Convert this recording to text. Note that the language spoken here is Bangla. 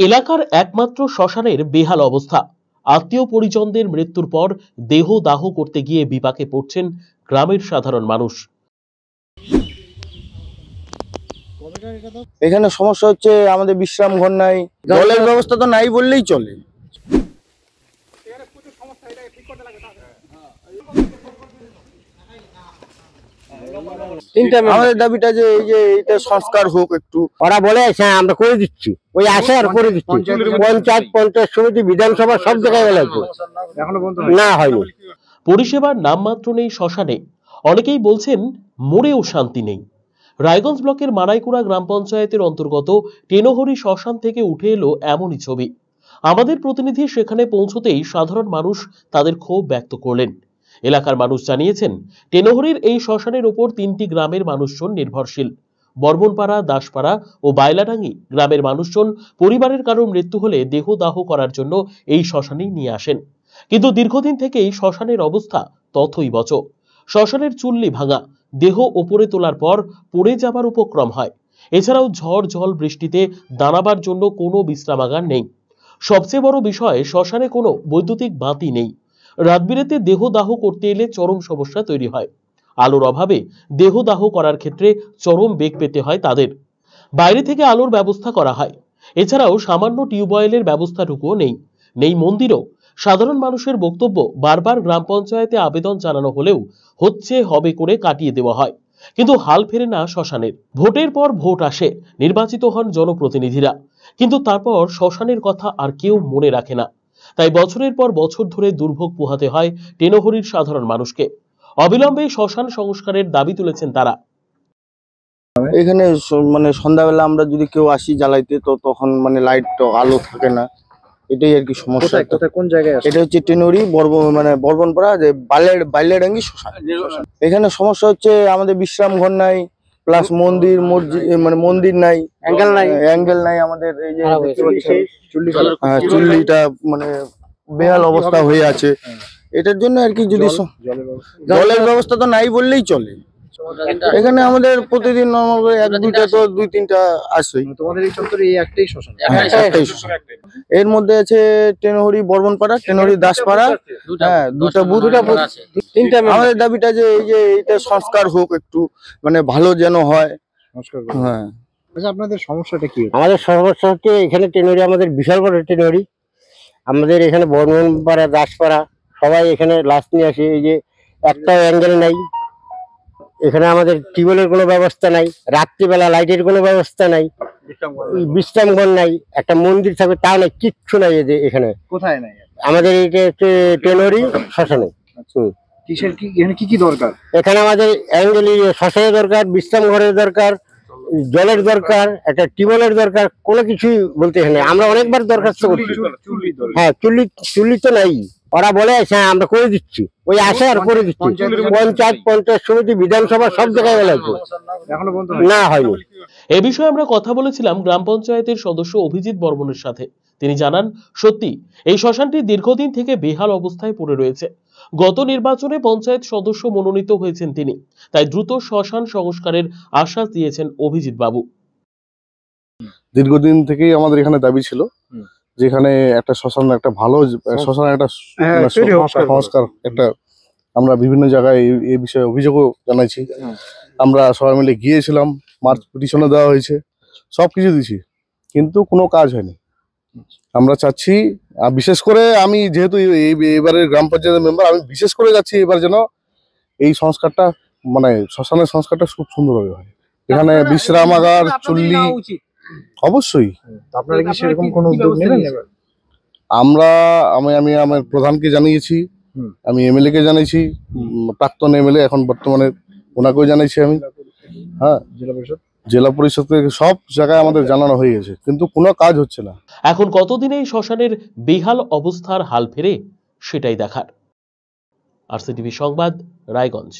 এলাকার একমাত্র শ্মশানের বেহাল অবস্থা। আত্মীয় পরিজনদের মৃত্যুর পর দেহ দাহ করতে গিয়ে বিপাকে পড়ছেন গ্রামের সাধারণ মানুষ। এখানে সমস্যা হচ্ছে আমাদের বিশ্রাম ঘর নাই, জলের ব্যবস্থা তো নাই বললেই চলে। আমাদের দাবিটা যে এই যে এটা সংস্কার হোক একটু। ওরা বলে হ্যাঁ আমরা করে দিচ্ছি, ওই আসে আর করে দিচ্ছি। পঞ্চায়েত সমিতি, বিধানসভা সব জায়গায় গেলে না হয়নি। পরিষেবার নামমাত্র নেই শ্মশানে। অনেকেই বলছেন মরেও শান্তি নেই। রায়গঞ্জ ব্লকের মানাইকুড়া গ্রাম পঞ্চায়েতের অন্তর্গত টেনোহরি শ্মশান থেকে উঠে এলো এমনই ছবি। আমাদের প্রতিনিধি সেখানে পৌঁছতেই সাধারণ মানুষ তাদের ক্ষোভ ব্যক্ত করলেন। এলাকার মানুষ জানিয়েছেন, টেনোহরির এই শ্মশানের উপর 3টি গ্রামের মানুষজন নির্ভরশীল। বর্মনপাড়া, দাসপাড়া ও বাইলাডাঙ্গি গ্রামের মানুষজন পরিবারের কারো মৃত্যু হলে দেহ দাহ করার জন্য এই শ্মশানেই নিয়ে আসেন। কিন্তু দীর্ঘদিন থেকেই শ্মশানের অবস্থা তথৈবচ। শ্মশানের চুল্লি ভাঙা, দেহ ওপরে তোলার পর পড়ে যাবার উপক্রম হয়। এছাড়াও ঝড় জল বৃষ্টিতে দাঁড়াবার জন্য কোনো বিশ্রামাগার নেই। সবচেয়ে বড় বিষয়, শ্মশানে কোনো বৈদ্যুতিক বাতি নেই। রাত বিরেতে দেহ দাহ করতে এলে চরম সমস্যা তৈরি হয়। আলোর অভাবে দেহ দাহ করার ক্ষেত্রে চরম বেগ পেতে হয় তাদের। বাইরে থেকে আলোর ব্যবস্থা করা হয়। এছাড়াও সামান্য টিউবওয়েলের ব্যবস্থাটুকুও নেই। নেই মন্দিরও। সাধারণ মানুষের বক্তব্য, বারবার গ্রাম পঞ্চায়েতে আবেদন জানানো হলেও হচ্ছে হবে করে কাটিয়ে দেওয়া হয়, কিন্তু হাল ফেরে না শ্মশানের। ভোটের পর ভোট আসে, নির্বাচিত হন জনপ্রতিনিধিরা, কিন্তু তারপর শ্মশানের কথা আর কেউ মনে রাখে না। তাই বছরের পর বছর ধরে দুর্ভোগ পোহাতে হয় টেনোহরির সাধারণ মানুষকে। অবিলম্বে শ্মশান সংস্কারের দাবি তুলেছেন তারা। এখানে মানে সন্ধ্যাবেলা আমরা যদি কেউ আসি জ্বালাইতে, তো তখন মানে লাইট আলো থাকে না, এটাই আর কি সমস্যা। কোন জায়গায় এটা হচ্ছে টেনোহরি বর্মনপাড়া যে বাইলাডাঙ্গি শ্মশান। এখানে সমস্যা হচ্ছে আমাদের বিশ্রাম ঘর নাই, প্লাস মন্দির মানে মন্দির নাই, অ্যাঙ্গেল নাই আমাদের। এই যে চুল্লিটা মানে বেহাল অবস্থা হয়ে আছে। এটার জন্য আর কি যদি জলের ব্যবস্থা তো নাই বললেই চলে। এখানে আমাদের প্রতিদিন এক দুইটা তো দুই তিনটা আসেই। তোমাদের এই চত্বরে এই একটাই শ্মশান? একটাই শ্মশান। এর মধ্যে আছে টেনোহরি বর্মনপাড়া, টেনোহরি দাসপাড়া, হ্যাঁ দুটা বুথ। আমাদের দাবিটা যে এই যে এটা সংস্কার হোক একটু, মানে ভালো যেন হয়। হ্যাঁ, আপনাদের সমস্যাটা কি? আমাদের সমস্যা হচ্ছে এখানে টেনোহরি, আমাদের বিশাল বড় টেনোহরি। আমাদের এখানে বর্মনপাড়া, দাসপাড়া সবাই এখানে লাশ নিয়ে আসে। এই যে একটা অ্যাঙ্গেল নাই, এখানে আমাদের টিউবওয়েলের কোনো ব্যবস্থা নাই, রাত্রিবেলা লাইটের কোনো ব্যবস্থা নাই, বিশ্রাম ঘর নাই, একটা মন্দির থাকবে তাও নাই, কিচ্ছু নাই। এখানে কোথায় নাই? আমাদের এইটা হচ্ছে টেনোহরি শ্মশানে। কিসের কি এখানে কি কি দরকার? এখানে আমাদের অ্যাঙ্গেল শ্মশানের দরকার, বিশ্রাম ঘরের দরকার, জলের দরকার, একটা টিউবওয়েলের দরকার, কোনো কিছুই বলতে এখানে। আমরা অনেকবার দরখাস্ত করছি। হ্যাঁ, চুল্লি তো নাই। ওরা বলে হ্যাঁ আমরা করে দিচ্ছি, ওই আসে আর করে দিচ্ছি। পঞ্চায়েত সমিতি, বিধানসভা সব জায়গায় গেলে না হয়নি। এ বিষয়ে আমরা কথা বলেছিলাম গ্রাম পঞ্চায়েতের সদস্য অভিজিৎ বর্মনের সাথে। তিনি জানান, সত্যি এই শ্মশানটি দীর্ঘদিন থেকে বেহাল অবস্থায় পড়ে রয়েছে। গত নির্বাচনে পঞ্চায়েত সদস্য মনোনীত হয়েছেন তিনি, তাই দ্রুত শ্মশান সংস্কারের আশ্বাস দিয়েছেন অভিজিৎ বাবু। দীর্ঘদিন থেকেই আমাদের এখানে দাবি ছিল যেখানে একটা শ্মশান, একটা ভালো শ্মশানের একটা সংস্কার একটা। আমরা বিভিন্ন জায়গায় এই বিষয়ে অভিযোগও জানাইছি। আমরা সবাই মিলে গিয়েছিলাম, মার্চ পিটিশনও দেওয়া হয়েছে, সবকিছু দিয়েছি, কিন্তু কোনো কাজ হয়নি। আমরা চাচ্ছি, বিশেষ করে আমি যেহেতু এবারের গ্রাম পঞ্চায়েতের মেম্বার, আমি বিশেষ করে যাচ্ছি এবার যেন এই সংস্কারটা, মানে শ্মশানের সংস্কারটা খুব সুন্দরভাবে হয়। এখানে বিশ্রামাগার, চুল্লি অবশ্যই। আপনারা কি সেরকম কোনো উদ্যোগ নেবেন? আমি আমার প্রধানকে জানিয়েছি, আমি এমএলএ কে জানিয়েছি, প্রাক্তন এমএলএ এখন বর্তমানে ওনাকেও জানিয়েছি আমি। হ্যাঁ, জেলা পরিষদ থেকে সব জায়গায় আমাদের জানানো হয়ে গেছে, কিন্তু কোনো কাজ হচ্ছে না। এখন কতদিনে এই শ্মশানের বেহাল অবস্থার হাল ফেরে সেটাই দেখার। আরসিটিভি সংবাদ, রায়গঞ্জ।